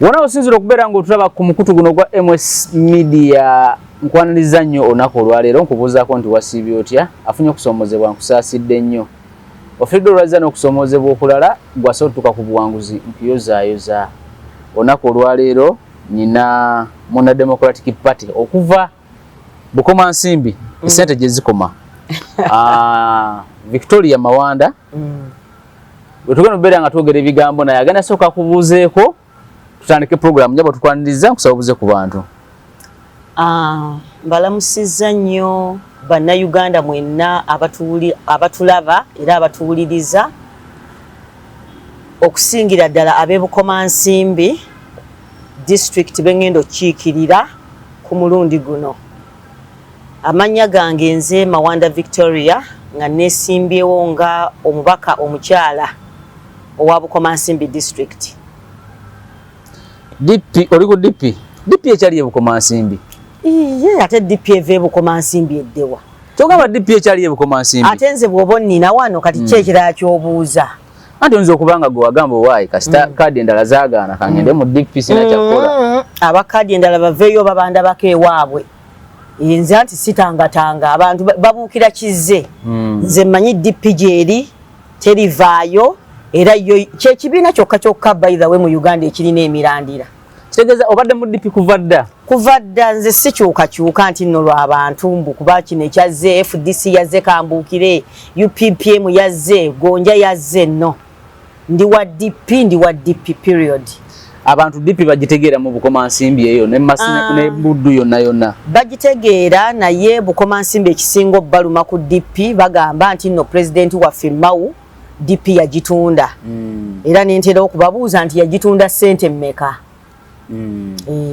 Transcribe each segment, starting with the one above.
Wona osinzira okubeera ng'otulaba ku mukutu guno gwa MS Media nkwaniriza nnyo olunaku olwaleero nkubuuzaako nti wasiibye otya afunye okusoomoozebwa nkusaasidde nnyo ofidde olwazza n'okusoomoozebwa okulala gwase otutuuka ku buwanguzi nkuyozaayoza olunaku olwaleero nyina Muna Democratic Party okuva Bukomansimbi esente gye zikoma Victoria Mawanda bwe tugenda okubeera nga twogera ebigambo naye agenda sooka kubuuzeeko tutandike program njaba tukwaniriza nkusaba obuze ku bantu. Mbalamusizza nnyo bannayuganda mwenna abatulaba era abatuwuliriza okusingira ddala ab'e Bukomansimbi district bengenda okukiikirira ku mulundi guno. Amannya gange nze Mawanda Victoria nga neesimbyewo nga omubaka omukyala owa Bukomansimbi district. DP oliku DP ekyali e Bukomansimbi. Iye ate DP eve Bukomansimbi eddewa. Togamba DP ekyali e Bukomansimbi. Ate nze bw'oba onnina wano kati ki ekirala ky'obuuza. Anti oyinza okubanga gwe wagamba owaayi kasita kaadi endala zaagaana kangende mu DP sina kyakola. Abakaadi endala baveeyo babandabako ewaabwe. Nze anti sitangatanga abantu babuukira kizze. Nze mmanyi DP gyeri terivaayo era yo kyekibiina kyokka by the way mu Uganda ekirina emirandira. Kitegeeza obadde mu DP kuva dda? Kuva dda nze sikyukakyuka nti nno lw'abantu mbu kuba kino ekyazze FDC yazze kambuukire UPPM yazze Gonja yazze no. Ndi wa DP period. Abantu DP bagitegeera mu Bukomansimbi eyo ne Masine ne Buddu yonna. Bagitegeera naye Bukomansimbi ekisinga obbaluma ku DP bagamba nti nno president waffe Mao DP yagitunda. Era nentera okubabuuza nti yagitunda ssente mmeka.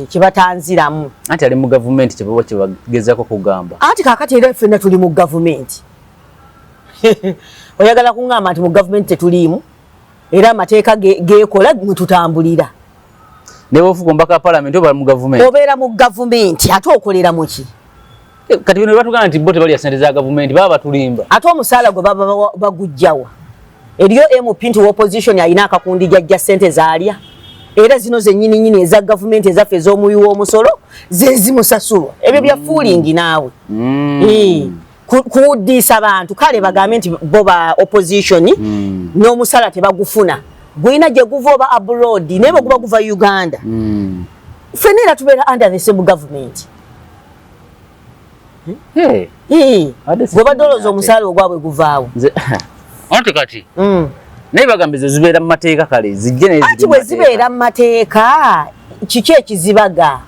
Kibatanziramu. Anti ali mu government kyebaba kyebagezaako kugamba. Anti kaakati era ffenna tuli mu government. Oyagala kuŋŋamba nti mu government tetuliimu era amateeka geekola mwe tutambulira. Ne bw'ofuuka omubaka parliament oba mu government. Obeera mu government ate okolera mu ki? Kati bino batugamba nti bo tebalya ssente za government baba batulimba. Ate omusaala gwe baba bagujjawa. Eriyo MP nti opposition alina akakundi jajja ssente zaalya. Era zino zennyini eza government ezaffe ez'omuwi w'omusolo zezimusasulwa. Ebyo bya fooling naawe. Kuwuddisa abantu kale bagambe nti bo ba opposition n'omusala tebagufuna. Gwina gye guva oba abroad naye bwe guba guva Uganda. Ffenna era tubeera under the same government. Gwe badolooza omusala ogwabwe guvaawo. Ate kati naye bagambe ze zibeera mu mateeka kale zijje naye ati bwe zibeera mu mateeka kiki ekizibaga?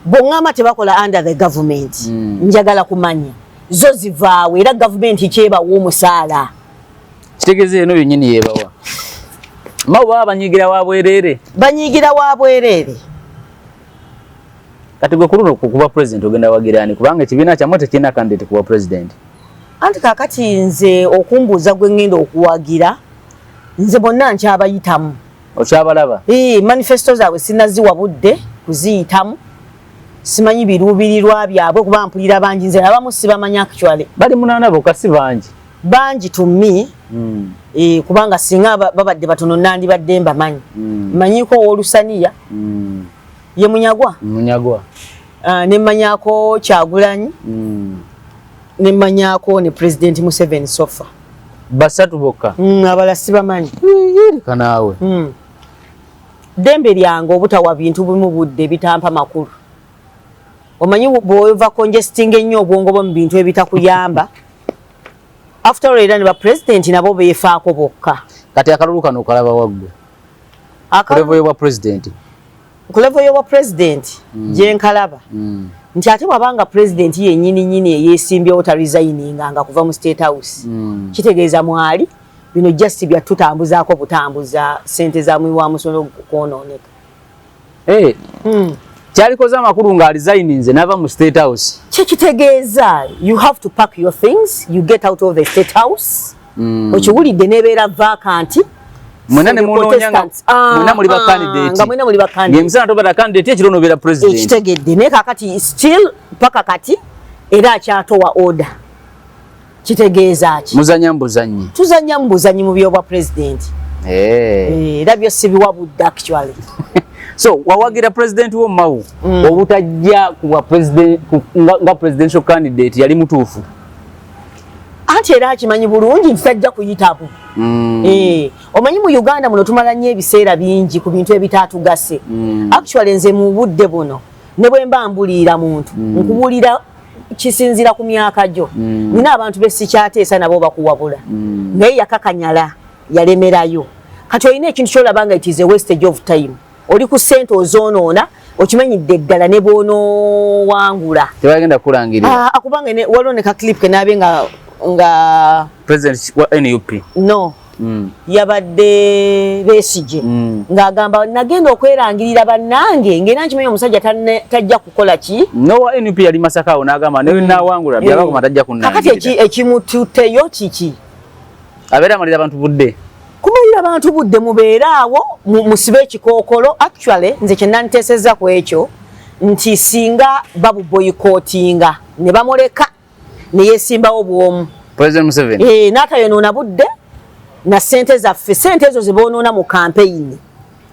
Bw'oŋŋamba tebakola under the government njagala kumanya zo zivaawo era government kyebawa omusaala. Kitegeeza eno yennyini yeebawa. Mao baba banyigira wa bwereere. Banyigira wa bwereere. Kati gwe kuluno kuba president ogenda wagirani kubanga ekibiina kyammwe tekirina candidate kuba president. Anti kaakati nze okumbuuza gwe ngenda okuwagira nze bonna nkyabayitamu. Okyabalaba? Manifesto zaabwe sinaziwa budde kuziyitamu. Simanyi biruubirirwa byabwe kuba mpulira bangi nze abamu sibamanyi actually. Bali munaana bokka si bangi. Bangi to me. Kubanga singa babadde batono nandibadde mbamanyi. Manyiko Olusaniya. Ye Munyagwa. Ne manyako Kyagulanyi. Ne manyako ne President Museveni sofa. Basatu bokka. Abala sibamanyi. Kanaawe. Dembe lyange obutawa bintu bimu budde bitampa makulu. Omanyi bw'ova congesting ennyo obwongo bwo mu bintu ebitakuyamba. After all era ne ba president nabo beefaako bokka. Kati akalulu kano okalaba waggwe. Kulevo y'obwa president. Kulevo y'obwa president gye nkalaba. Nti ate wabanga president yennyini eyeesimbyewo ta resigninga nga kuva mu State House. Kitegeeza mwali bino just bya tutambuzaako butambuza ssente za muwi wa musolo kwonooneka. Kyalikoze amakulu nga resigninze n'ava mu State House. Kitegeeza you have to pack your things, you get out of the State House. Okiwulidde n'ebeera vacant. Mwena ne munoonya mwena muli ba candidate. Nga mwena muli ba candidate. Ngemisana tobata candidate ekiro n'obeera president. Ekitegedde naye kaakati still paka kati era akyatowa order. Kitegeeza ki? Muzanya mbuzanyi. Tuzanya mbuzanyi mu byobwa president. Era byo sibiwabudde actually. So wawagira president wo Mau obutajja kuwa president nga presidential candidate yali mutuufu. Anti era akimanyi bulungi ntisajja kuyitabu. Omanyi mu Uganda muno tumala nnyo ebiseera bingi ku bintu ebitaatugase. Actually nze mu budde buno ne bwe mba mbuliira muntu nkubulira kisinzira ku myaka gyo. Nina abantu besikyateesa nabo bakuwabula. Naye yakakanyala yalemerayo. Kati olina ekintu kyolaba nga it is a wastage of time. Oli ku ssente ozoonoona okimanyidde ddala ne boono wangula. Tebagenda kulangirira. Akubanga waliwo ne ka clip ke naabe nga president wa NUP. No. Yabadde Besigye ng'agamba nagenda okwerangirira bannange ng'era nkimanyi omusajja tajja kukola ki. No wa NUP yali Masaka awo n'agamba ne nawangula byabakoma tajja kunnangirira. Kakati ekimututteyo kiki? Abeera amalira abantu budde. Kumalira abantu budde mubeeraawo musibe ekikookolo. Actually nze kye nantesezza ku ekyo nti singa babuboyikootinga ne bamuleka ne yeesimbawo bwomu. President Museveni. N'atayonoona budde na ssente zaffe. Ssente ezo ze boonoona mu campaign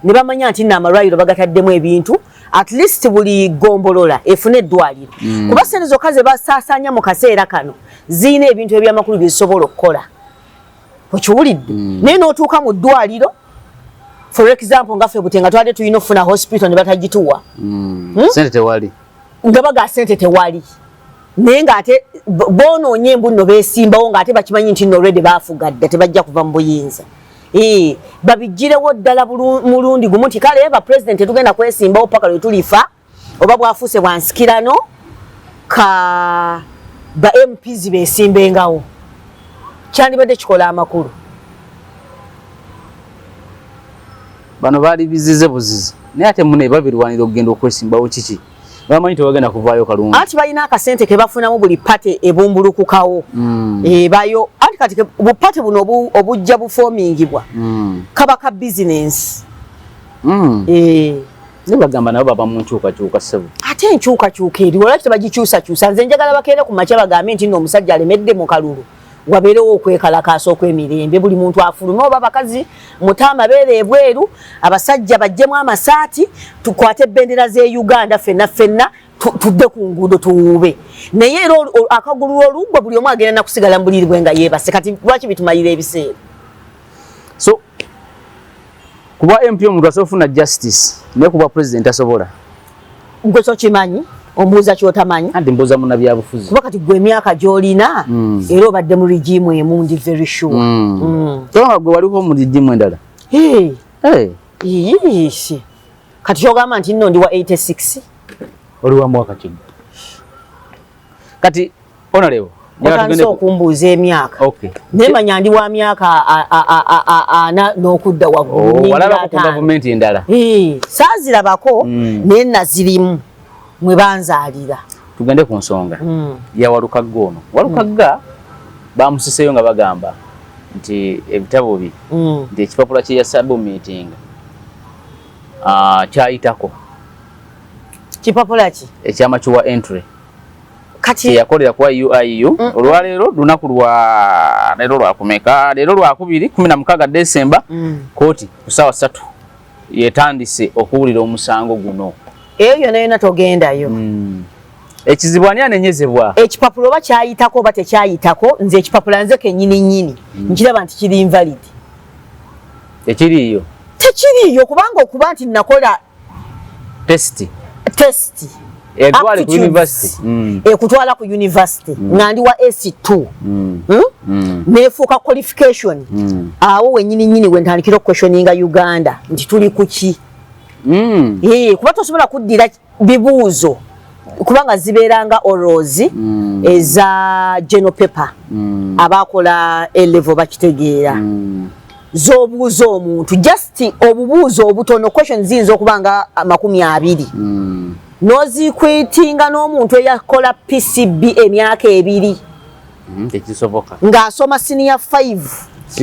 ne bamanya nti n'amalwaliro bagataddemu ebintu at least buli gombolola efune eddwaliro. Kuba ssente zokka ze basaasaanya mu kaseera kano ziyina ebintu ebyamakulu bye zisobola okukola. Okiwulidde? Naye n'otuuka mu ddwaliro for example nga ffe Butenga twali tulina okufuna hospital ne batagituwa. Ssente tewali. Nga baga ssente tewali. Naye ng'ate boonoonye embu nno beesimbawo ng'ate bakimanyi nti nno already baafugadde tebajja kuva mu buyinza. Babiggirewo ddala mulundi gumu nti kale ba president tetugenda kwesimbawo paka lwe tulifa oba bwafuuse bwansikirano ka ba MPs beesimbengawo. Kyandibadde kikola amakulu. Bano baali bizize buzizi. Naye ate mune babirwanira okugenda okwesimbawo kiki? Bamanyi tewagenda kuvaayo kalungi. Anti balina akasente ke bafunamu buli pate ebumbulukukawo. Bayo anti kati bupate buno obujja bufoomingibwa. Kaba ka business. Ne bagamba nabo baba mu nkyukakyuka ssebo. Ate enkyukakyuka eri olwaki tebagikyusakyusa. Nze njagala bakeere ku makya bagambe nti nno omusajja alemedde mu kalulu. Wabeerewo okwekalakaasa okw'emirembe buli muntu afulume oba abakazi mutama beere ebweru abasajja bajjemu amasaati tukwate bendera ze Uganda fenna tudde ku nguudo tuwuube. Naye era akagulu olugwa buli omu agenda nakusigala mbuliribwe nga yeebase. Kati lwaki bitumayira ebiseera? So kuba MP omuntu asobola ofuna justice naye kuba president asobola. Gwe kimanyi ombuuza kyotamanyi. Andi mbuuza muna byabufuzi. Kuba kati gwe emyaka gy'olina era obadde mu regime emu ndi very sure. Tonga gwe waliko mu regime endala. Kati kyogamba nti nno ndi wa 86. Oli wa mwaka ki? Kati honorable otandise okumbuuza emyaka. Nemanya ndi wa myaka ana n'okudda waggulu. Walaba ku gavumenti endala. Saazirabako naye nazirimu mwe banzaalira. Tugende ku nsonga ya Walukagga ono. Walukagga bamusiseyo nga bagamba nti ebitabo bye nti ekipapula kye ya submitting kyayitako. Kipapula ki? Ekyamakiwa entry. Kati yakolera kwa UIU olwaleero lunaku lwa leero lwakumeka leero lwakubiri 16 Desemba kooti ku ssaawa 3 yetandise okuwulira omusango guno. Eyo yonna yonna togendayo. Ekizibu ani anenyezebwa? Ekipapula oba kyayitako oba tekyayitako nze ekipapula nze kennyini nnyini nkiraba nti kiri invalid. Ekiriiyo? Tekiriiyo kubanga okuba nti nakola testi. Ekutwala ku university nga ndi wa AC2 nefuuka qualification awo wenyini nyini wentandikira questioninga Uganda nti tuli kuki. Kuba tosobola kuddira bibuuzo kubanga zibeeranga orals eza general paper abakola A-level bakitegeera z'obuuza omuntu just obubuuzo obutono questions ziyinza okubanga 20 nozikwitinga n'omuntu eyakola PCB emyaka 2 ng'asoma senior 5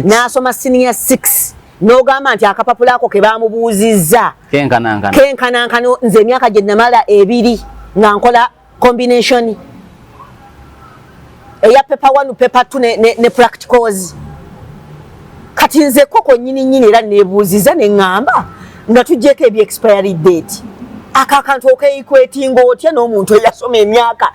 n'asoma senior 6 n'ogamba nti akapapula ako ke bamubuuzizza kenkanankano nze emyaka gye namala 2 nga nkola combination eya paper 1 paper 2 ne practicals kati nze koko nyini era nebuuziza ne ngamba nga tujjeko ebi expiry date akakantu okayikwetinga otya n'omuntu eyasoma emyaka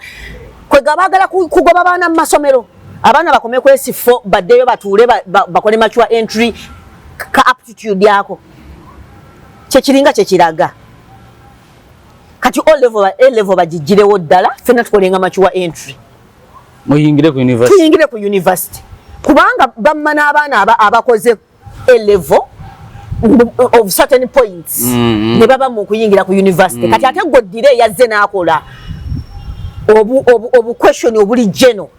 kwe gabagala kugoba baana mu masomero abaana bakome kwesifo baddeyo batuule bakole mature entry ka aptitude yako kyekiringa kyekiraga kati A level bagigirewo ddala fena tukolenga mature entry muyingire ku university kubanga bamma n'abaana abakoze A level of certain points ne baba mu kuyingira ku university kati ate goddire yazze n'akola obu question obuli geno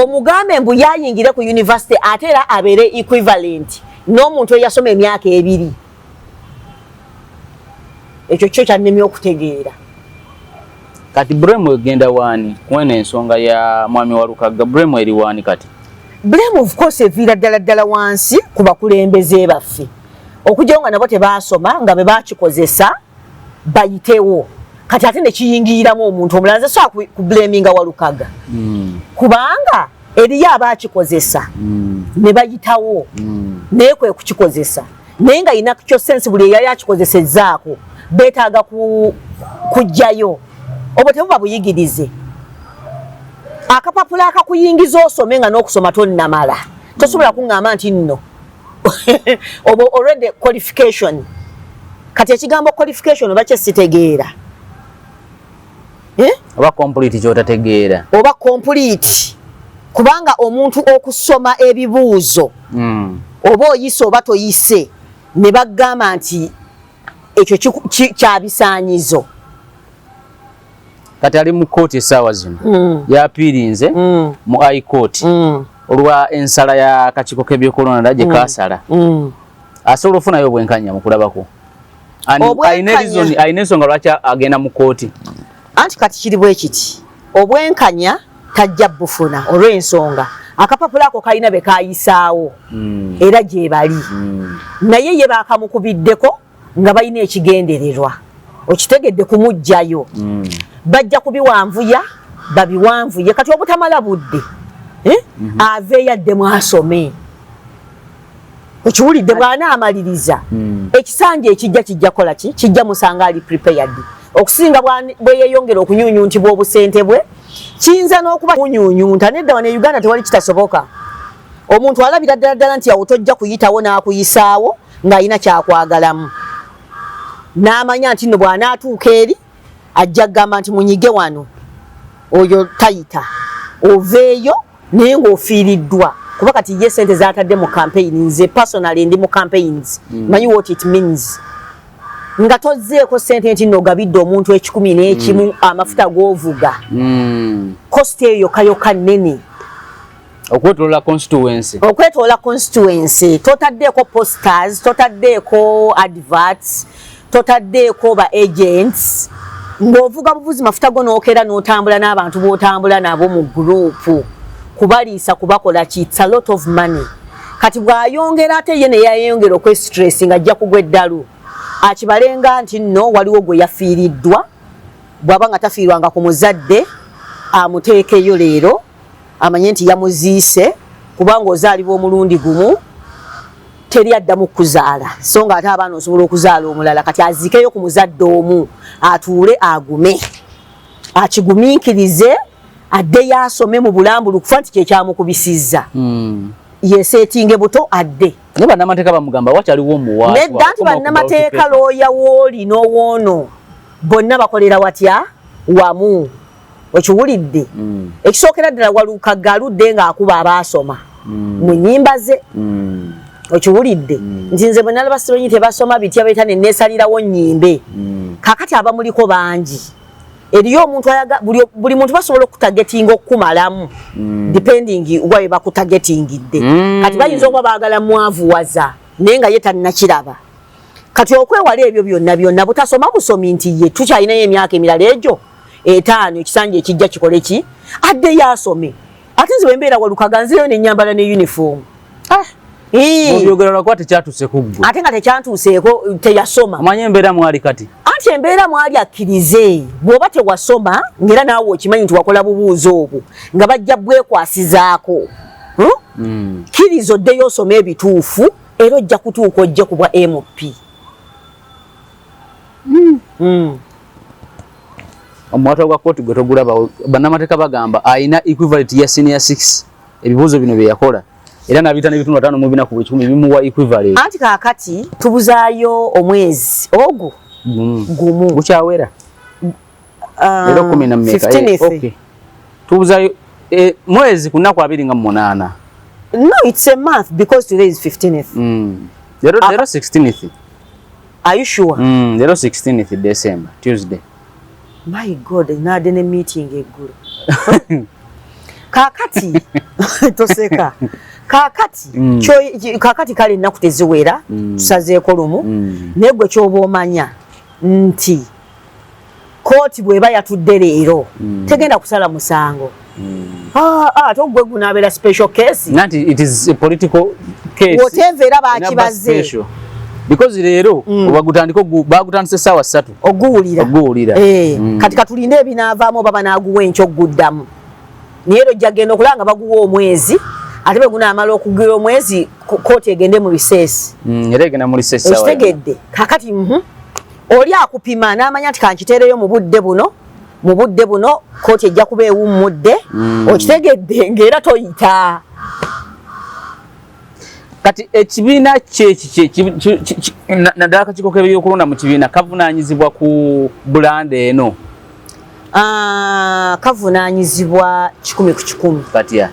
omugambe mbu yayingire ku university ate era abeere equivalent n'omuntu eyasoma emyaka 2 ekyo kyo kyannemye okutegeera kati Bremo egenda wani kwene ensonga ya mwami wa Lukaga Bremo eri wani kati Bremo of course evira ddala wansi ku bakulembeze baffe okujja nga nabo tebaasoma nga be bakikozesa bayitewo kati ate ne kiyingiramu omuntu omulala so ku blaminga wa Lukaga kubanga eriyo abakikozesa ne bayitawo naye kwe kukikozesa naye nga ina kyo sense buli yali akikozesezzaako betaaga kujjayo obo tebuba buyigirize akapapula akakuyingiza osome nga n'okusoma tonnamala tosobola kuŋŋamba nti nno obo already qualification kati ekigambo qualification oba kyesitegeera oba complete kyotategeera oba complete kubanga omuntu okusoma ebibuuzo oba oyise oba toyise ne bagamba nti ekyo kyabisaanyizo kati ali mu kooti essaawa zino yapiirinze mu high court olwa ensala ya kakiiko k'ebyokulonda gye kaasala asobola okufunayo obwenkanya mu kulabako ayina ensonga lwaki agenda mu kooti anti kati kiri bwe kiti obwenkanya tajja bufuna olw'ensonga akapapula ako kalina be kayisaawo era gye bali naye ye bakamukubiddeko nga balina ekigendererwa okitegedde kumugjayo bajja kubiwanvuya babiwanvuye kati obutamala budde aveeyo addemu asome okiwulidde bw'anaamaliriza ekisanja ekijja kijja kola ki kijja musanga ali prepared okusinga bwe yeeyongera okunyuunyuntibwa obusente bwe kiyinza n'okuba kunyuunyunta nedda wano e Uganda tewali kitasoboka omuntu alabira ddala nti awo tojja kuyitawo n'akuyisaawo ng'alina kyakwagalamu n'amanya nti nno bw'anaatuuka eri ajja kugamba nti munyige wano oyo tayita oveeyo naye ng'ofiiriddwa kuba kati ye sente zaatadde mu campaign nze personally ndi mu campaigns manyi what it means nga tozzeeko sente nti n'ogabidde omuntu 11 amafuta g'ovuga cost eyo yokka nnene okwetolola constituency totaddeeko posters totaddeeko adverts totaddeeko ba agents ng'ovuga buvuzi mafuta go n'okera n'otambula n'abantu b'otambula nabo mu gurupu kubaliisa kubakola ki it's a lot of money kati bw'ayongera ate ye ne yayongera okwestress nga ajja kugwa eddalu akibalenga nti nno waliwo gwe yafiiriddwa bw'aba nga tafiirwanga ku muzadde amuteekeyo leero amanye nti yamuziise kubanga ozaalibwa omulundi gumu teri addamu kuzaala so nga ate abaana osobola okuzaala omulala kati azikeyo ku muzadde omu atuule agume akigumiikirize adde yasome mu bulambulu kufa nti kyekyamukubisizza yeseetinge buto adde ne bannamateeka bamugamba wakyaliwo omuwaatu nedda nti bannamateeka looya wooli n'owoono bonna bakolera watya wamu okiwulidde ekisookera ddala Walukaga aludde ng'akuba abaasoma mu nnyimba ze okiwulidde nti nze bwe nalaba Sironyi tebasoma bitya beeta ne neesalirawo nnyimbe kaakati abamuliko bangi eriyo omuntu buli muntu basobola okutagetinga okukumalamu depending wabe bakutagetingidde kati bayinza okuba baagala mwavuwaza naye nga ye tannakiraba kati okwewala ebyo byonna butasoma busomi nti ye tukyalinayo emyaka emirala egyo 5 ekisanja ekijja kikole ki adde yasome ate nze bwembeera Walukaga nzireyo nenyambala ne uniform obyogera lwakuba tekyatuuse kuggwe ate nga tekyantuuseeko teyasoma omanye embeera mwali kati anti embeera mwali akkirize bw'oba tewasoma ng'era naawe okimanyi nti wakola bubuuzo obwo nga bajja bwekwasizaako Kirizo oddeyo osome ebituufu era ojja kutuuka ojje ku bwa MP. Omwata gwa kooti gwe togulaba bannamateeka bagamba ayina equivalent ya senior 6 ebibuuzo bino bye yakola era nabita n'ebitundu 5 mu bina ku buli 10 bimuwa equivalent. Anti kaakati tubuzaayo omwezi ogwo gumu gukyawera era 10 okay. Tubuzaayo mwezi ku nnaku 28. No, it's a month because today is 15th. There 16th. Are you sure? There 16th December, Tuesday. My God, nade ne meeting eggulo. Kakati toseka. Kakati kakati kale nnaku teziwera tusazeeko lumu naye gwe kyoba omanya nti kooti bw'eba yatudde leero tegenda kusala musango. Togwe gunabeera special case. Nanti it is a political case. Whatever era baakibaze. Because leero obagutandiko bagutandise sawa 3 oguwulira. Kati katulinde ebinaavaamu baba naaguwa enkyo guddamu. Niero jagenda okulanga baguwa omwezi ate bwe gunaamala okugira omwezi kooti egende mu biseesi. Era egenda mu biseesi sawa. Okitegedde kakati oli akupima n'amanya nti kankiteereyo mu budde buno kooti ejja kuba ewummudde okitegedde ng'era toyita. Kati ekibiina naddala akakiiko k'ebyokulonda mu kibiina kavunaanyizibwa ku bulanda eno. Kavunaanyizibwa 100 ku 100. Katya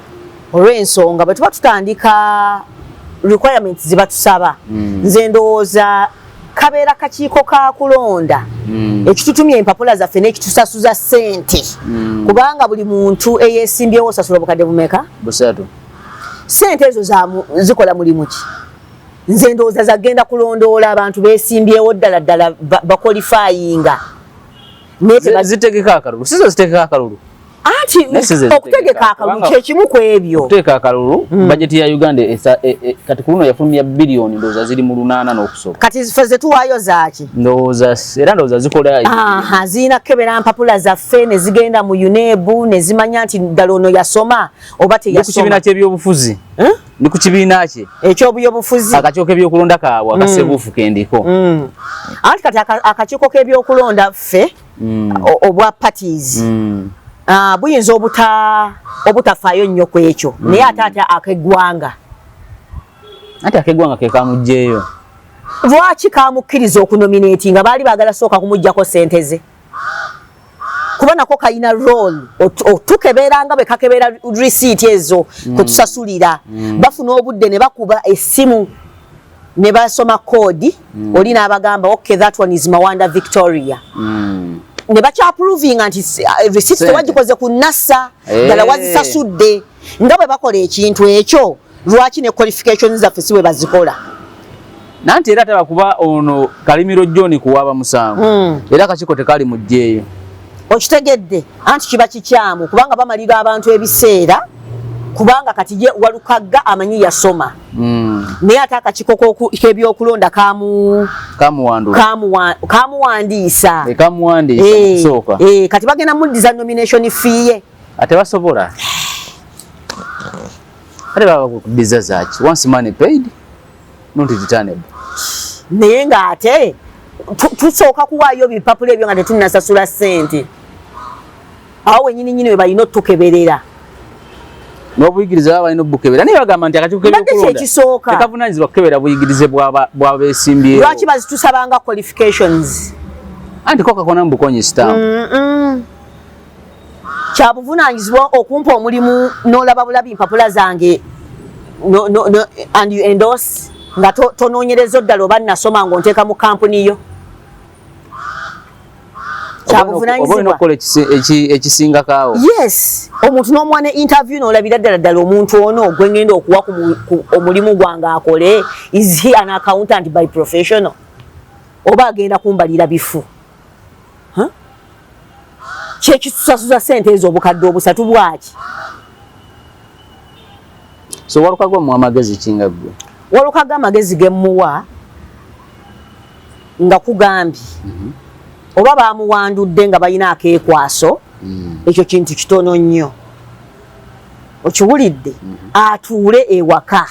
olw'ensonga bwe tuba tutandika requirements ziba tusaba nze ndowooza kabeera kakiiko ka kulonda ekitutumye empapula zaffe n'ekitusasuza ssente kubanga buli muntu eyeesimbyewo osasula obukadde bumeka 3. Ssente ezo zikola mulimu ki? Nze ndowooza zagenda kulondoola abantu beesimbyewo ddala bakwalifayinga zitegeka akalulu sizo zitegeka akalulu. Anti okutegeka akalulu kyekimu ku ebyo. Okutegeka akalulu bajeti ya Uganda kati kuno yafulumya biliyoni ndowooza ziri mu 8 n'okusoba. Kati ziffe ze tuwaayo zaaki? Ndowooza zikola zirina kebera mpapula zaffe ne zigenda mu UNEB ne zimanya nti ddala ono yasoma oba teyasoma. Ku kibiina ky'ebyobufuzi ni ku kibiina kye eky'obuyobufuzi akakiiko k'ebyokulonda kaabwe akasebuufu kendiko. Anti kati akakiiko k'ebyokulonda ffe obwa parties buyinza obutafaayo nnyo ku ekyo naye ate akeggwanga. Ate akeggwanga ke kamugjeeyo. Lwaki kamukkiriza okunominati nga baali baagala sooka kumuggyako ssente ze? Kuba nako kalina role tukebeeranga bwe kakebeera receipt ezo kwe tusasulira bafuna obudde ne bakuba essimu ne basoma koodi oli n'abagamba okay that one is Mawanda Victoria. Ne bakyaprovinga nti receipts tewagikoze ku nassa ddala wazisasudde nga bwe bakola ekintu ekyo lwaki ne qualifications zaffe si bwe bazikola. Nanti era tebakuba ono Kalimiro John kuwaaba musango era akakiiko tekali mugjeeyo. Okitegedde anti kiba kikyamu kubanga bamalira abantu ebiseera kubanga kati ye Walukagga amanyi yasoma naye ate akakiiko k'ebyokulonda kamuwandiisa kusooka kati bagenda muddiza nomination fee ye ate basobola ate baba kuddiza zaaki once money paid not returnable. Naye ng'ate tusooka kuwaayo bipapula ebyo nga tetunnasasula ssente awo wenyini we balina otukeberera n'obuyigirize baba balina obukeberera naye bagamba nti akakiiko k'ebyokulonda tekavunaanyizibwa kukebera buyigirize bw'abeesimbyewo. Lwaki bazitusabanga qualifications? Anti ko kakona mbukonyi stamp kya buvunaanyizibwa okumpa omulimu n'olaba bulabi mpapula zange and you endorse nga tonoonyereza ddala oba nasoma ng'onteeka mu kampuni yo. Oba okukola ekisinga kaawo. Yes, omuntu n'omuwa ne interview n'olabira ddala omuntu ono gwe ngenda okuwa omulimu gwange akole is he an accountant by professional oba agenda kumbalira bifu. Kyekitusasuza ssente ezo obukadde obusatu bwaki? So Walukagga mu amagezi kinga gwe? Walukagga amagezi gemmuwa nga kugambye oba baamuwandudde nga balina akeekwaso ekyo kintu kitono nnyo. okiwulidde atuule ewaka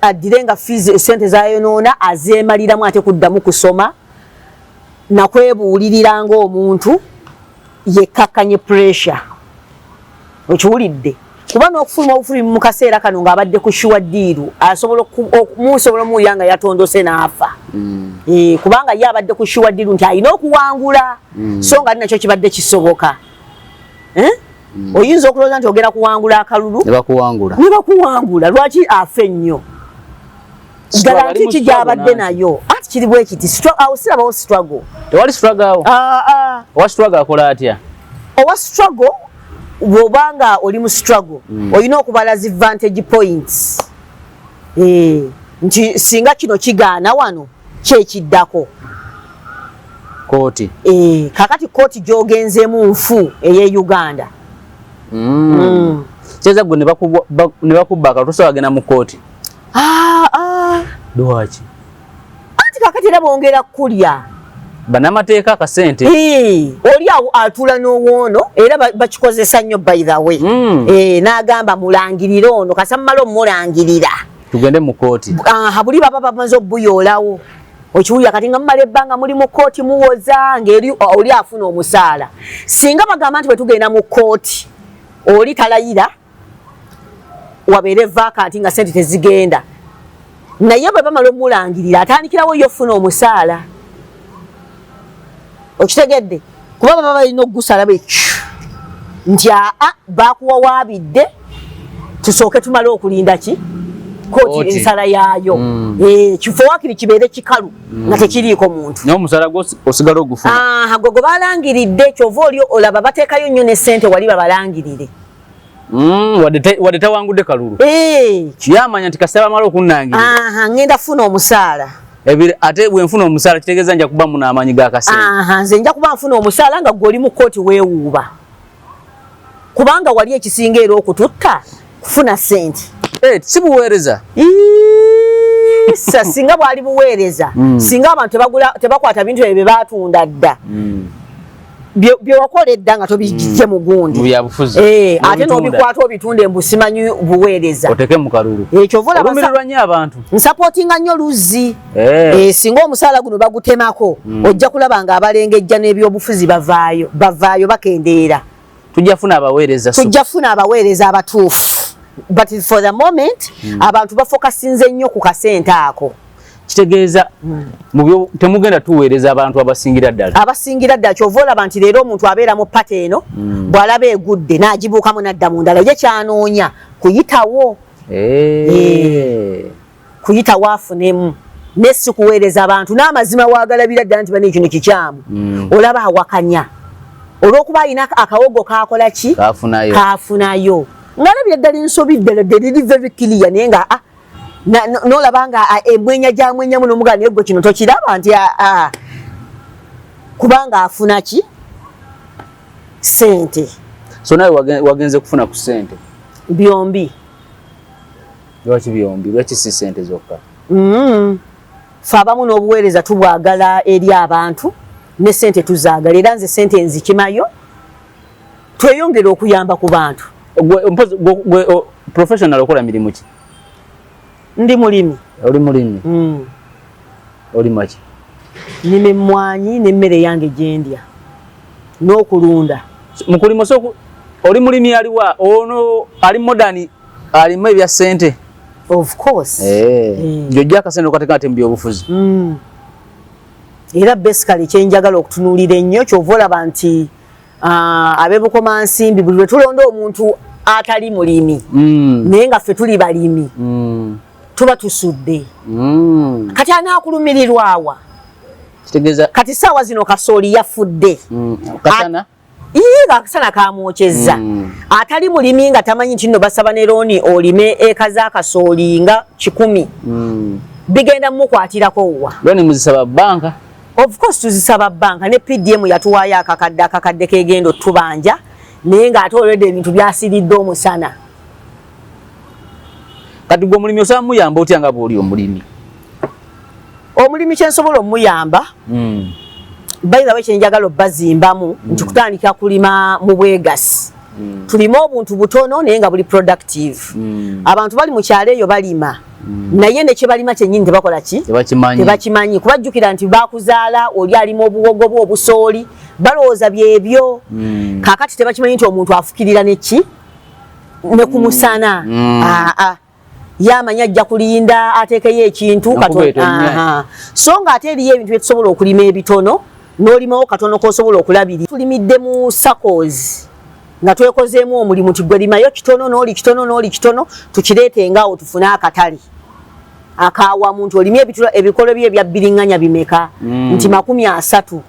addirenga fees sente zayonoona azeemaliramu ate kuddamu kusoma nakwebuulirira ng'omuntu yekkakkanye pressure okiwulidde kuba n'okufuluma obufulumi mu kaseera kano ng'abadde ku shuwa ddiiru asobola omuwulira nga yatondose n'afa kubanga ye abadde ku shuwa ddiiru nti alina okuwangula so nga nakyo kibadde kisoboka oyinza okulowooza nti ogenda kuwangula akalulu ne bakuwangula lwaki afe ennyo garanti ki gy'abadde nayo ati kiri bwe kiti sirabawo struggle tewali struggle awo owa struggle akola atya owa struggle bw'obanga oli mu struggle olina okubala zi vantage points nti singa kino kigaana wano kyekiddako kooti kakati kooti gy'ogenzeemu nfu ey'e Uganda kyeza gwe ne bakubba akatusa wagenda mu kooti lwaki anti kakati era bongera kulya banamateeka akasente oli awo atula n'owoono era bakikozesa nnyo by the way n'agamba mulangirire ono kasamumala omulangirira tugende mu kooti buli baba bamaze obuyoolawo okiwulira kati nga mumala ebbanga muli mu kooti muwoza ng'eri oli afuna omusaala singa bagamba nti bwe tugenda mu kooti oli talayira wabeere vakanti nga sente tezigenda naye bwe bamala omulangirira atandikirawo yo ofuna omusaala okitegedde kuba baba balina okugusala bekyo nti bakuwa waabidde tusooke tumale okulinda ki kooti ensala yaayo kifo wakiri kibeere kikalu nga tekiriiko muntu naye omusala osigala ogufuna gwe balangiridde kyova oli olaba bateekayo nnyo ne ssente wali babalangirire wadde tawangudde kalulu yamanya nti kasita bamala okunnangirira ngenda funa omusaala ate bwenfuna omusaala kitegeeza nja kuba muna amaanyi ga kasente nze nja kuba nfuna omusaala nga gwe oli mu kooti weewuuba kubanga wali ekisinga era okututta kufuna ssente si buweereza singa bwali buweereza singa abantu tebakwata bintu ebyo bye baatunda dda byewakola edda nga tobijje mu gundi ate n'obikwata obitunda embusimanyi buweereza oteke mu kalulu olumirirwa nnyo abantu nsapootinga nnyo luzzi singa omusaala guno bagutemako ojja kulaba nga abalengejja n'ebyobufuzi bavaayo bakendeera tujja funa abaweereza abatuufu but for the moment abantu bafokasinze nnyo ku kasente ako kitegeeza temugenda tuweereza abantu abasingira ddala kyova olaba nti leero omuntu abeera mu pata eno bw'alaba egudde n'agibuukamu n'adda mu ndala ye kyanoonya kuyitawo afunemu nesi kuweereza abantu n'amazima waagalabira ddala nti bane kino kikyamu olaba awakanya olw'okuba alina akawogo kakola ki kaafunayo ng'alabira ddala ensobi ddala deriri very clear naye nga n'olaba nga emwenya gyamwenyamu n'omugaa naye gwe kino tokiraba nti kubanga afuna ki ssente so nawe wagenze kufuna ku ssente byombi lwaki byombi lwaki si ssente zokka fe abamu n'obuweereza tubwagala eri abantu ne ssente tuzaagala era nze ssente nzikimayo tweyongere okuyamba ku bantu gwe professional okola mirimu ki ndi mulimi oli mulimi olima ki nime emmwanyi n'emmere yange gyendya n'okulunda mukulima oli mulimi aliwa ono ali modern alimu ebya ssente of course gyojja akasente okateeka ate mu byobufuzi era basically kyenjagala okutunuulira ennyo kyova olaba nti ab'ebukomansimbi buli lwe tulonda omuntu atali mulimi naye nga ffe tuli balimi tuba tusudde kati anaakulumirirwawa kati saawa zino kasooli yafudde akasana kamwokyezza atali mulimi nga tamanyi nti nno basaba ne looni olime eka za kasooli nga 100 bigenda mukwatirako wa looni muzisaba banka of course tuzisaba banka ne PDM yatuwaayo akakadde kegenda otubanja naye ng'ate olwedde ebintu byasiridde omusana kati gwe omulimi osobola muyamba otya nga bw'oli omulimi omulimi kyensobola omuyamba by the way kyenjagala obbazimbamu nti kutandika kulima mu bwegasi tulime obuntu butono naye nga buli productive. Abantu bali mu kyalo eyo balima naye ne kye balima kyennyini tebakola ki tebakimanyi kubajjukira nti bakuzaala oli alima obuwogo bwo obusooli balowooza byebyo kaakati tebakimanyi nti omuntu afukirira neki ne ku musana yamanya ajja kulinda ateekeyo ekintu so nga ate eriyo ebintu byetusobola okulima ebitono n'olimawo katono k'osobola okulabirira. Tulimidde mu SACCOs nga twekozeemu omulimu nti gwe limayo kitono n'oli kitono tukireetengaawo tufune akatale akawamu nti olimye ebikolo bye ebya bbiriŋŋanya bimeka nti 30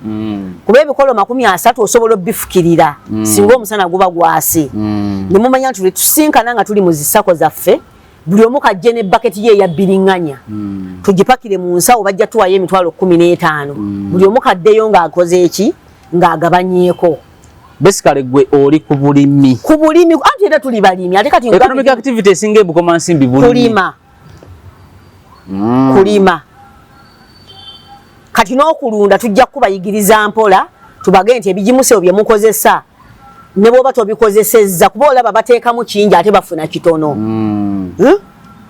kuba ebikolo 30 osobola obbifukirira singa omusana guba gwase ne mumanya nti tusinkana nga tuli mu zisako zaffe buli omu kajje ne baketi ye eya bbiriŋŋanya tugipakire mu nsawo bajja tuwayo emitwalo 15 buli omu kaddeyo ng'akoze eki ng'agabanyeeko. Basically gwe oli ku bulimi anti era tuli balimi ate kati economic activity esinga ebukoma nsimbi bulimi kulima kati n'okulunda tujja kubayigiriza mpola tubage nti ebijimusewo bye mukozesa ne bwoba tobikozesezza kuba olaba bateekamu kingi ate bafuna kitono.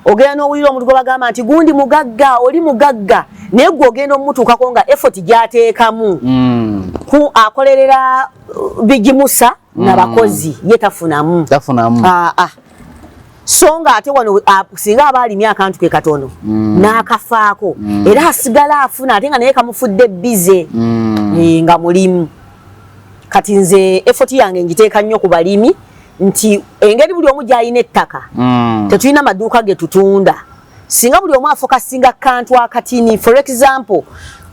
Ogenda n'owulira omuntu gwe bagamba nti gundi mugagga oli mugagga naye gwe ogenda omutuukako nga effort gy'ateekamu akolerera bijimusa n'abakozi ye tafunamu. So nga ate wano singa abaalimye akantu ke katono n'akafaako era asigala afuna ate nga naye kamufudde bize nga mulimu. Kati nze effort yange ngiteeka nnyo ku balimi nti engeri buli omu gy'alina ettaka tetulina maduuka ge tutunda singa buli omu afokasinga kantu akatini. For example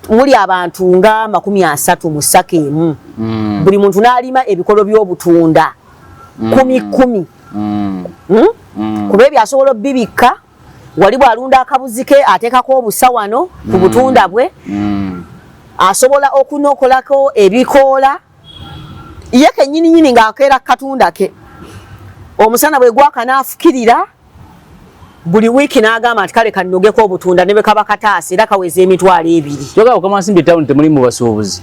muli abantu nga 30 mu ssaka emu buli muntu n'alima ebikolo by'obutunda 10 kuba ebyo asobola obbibikka wali bw'alunda akabuzi ke ateekako obusa wano ku butunda bwe asobola okunookolako ebikoola ye kennyininyini ng'akeera katunda ke omusana bwe gwaka n'afukirira buli wiiki n'agamba nti kale kannogeko obutunda ne bwe kaba kataasa era kaweza emitwalo 2. Kyoga Bukomansimbi town temuli mu basuubuzi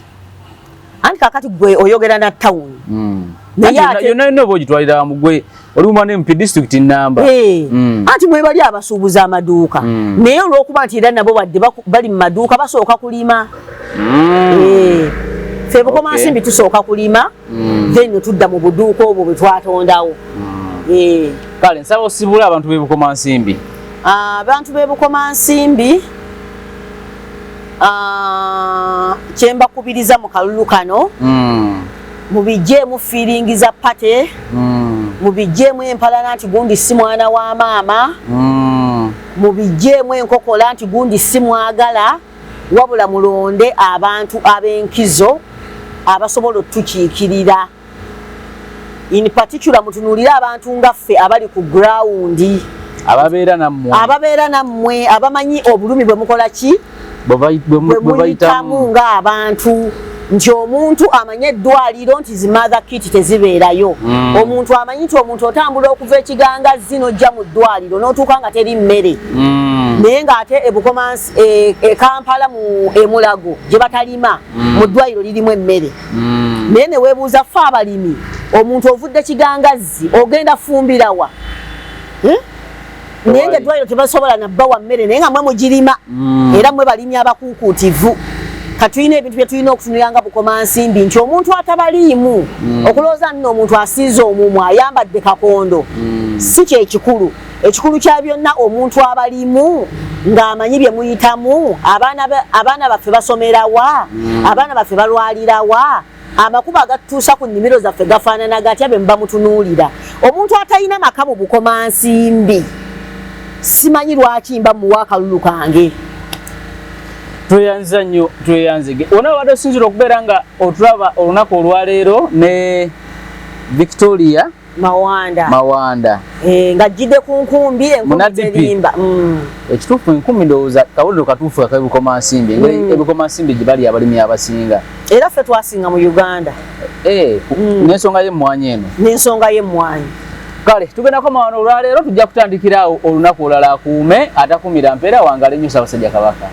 anti kakati gwe oyogera na town yonna bw'ogitwalira mu gwe oli mu MP district namba anti mwebali abasuubuza amaduuka naye olw'okuba nti era nabo badde bali mu maduuka basooka kulima ffe Bukomansimbi tusooka kulima then tudda mu buduuka obwo bwe twatondawo. Kale nsaba osibula abantu b'e Bukomansimbi. Abantu b'e Bukomansimbi kye mbakubiriza mu kalulu kano mubijjeemu fiiringiza pate mubijjeemu empalana nti gundi si mwana wa maama mubijjeemu enkokola nti gundi si mwagala wabula mulonde abantu ab'enkizo abasobola otukiikirira. In particular mutunuulire abantu ngaffe abali ku ground ababeera nammwe abamanyi obulumi bwe mukola ki bwe muyitamu ng'abantu nti omuntu amanye eddwaliro nti zi mother kit tezibeerayo omuntu amanyi nti omuntu otambula okuva ekigangazi n'ojja mu ddwaliro n'otuuka nga teri mmere naye ng'ate Kampala mu Emulago gye batalima mu ddwaliro lirimu emmere naye ne weebuuza ffe abalimi omuntu ovudde kigangazi ogenda fumbirawa naye ng'eddwaliro tebasobola nabbawa mmere naye nga mwe mugirima era mwe balimi abakuukuutivu. Katulina ebintu bye tulina okutunulira nga Bukomansimbi nti omuntu atabaliimu okulowooza nno omuntu asiize omumwe ayambadde kakondo si kyekikulu. Ekikulu kya byonna omuntu abalimu ng'amanyi bye muyitamu abaana baffe basomerawa abaana baffe balwalirawa amakubo agatuusa ku nnimiro zaffe gafaanana gatya be muba mutunuulira. Omuntu atalina maka mu Bukomansimbi simanyi lwaki mba muwa akalulu kange. Tweyanza nnyo tweyanzige ona wadde osinzira okubeera nga otulaba olunaku olwaleero ne Victoria Mawanda nga jjidde ku nkumbi enkumbi zerimba ekituufu enkumbi ndowooza kawuliro katuufu kaka Bukomansimbi engeri Bukomansimbi gye bali abalimi abasinga era ffe twasinga mu Uganda n'ensonga y'emmwanyi eno n'ensonga y'emmwanyi. Kale tugenda koma wano olwaleero tujja kutandikira olunaku olulala akuume atakumira mpeera wangale nnyo Ssaabasajja Kabaka.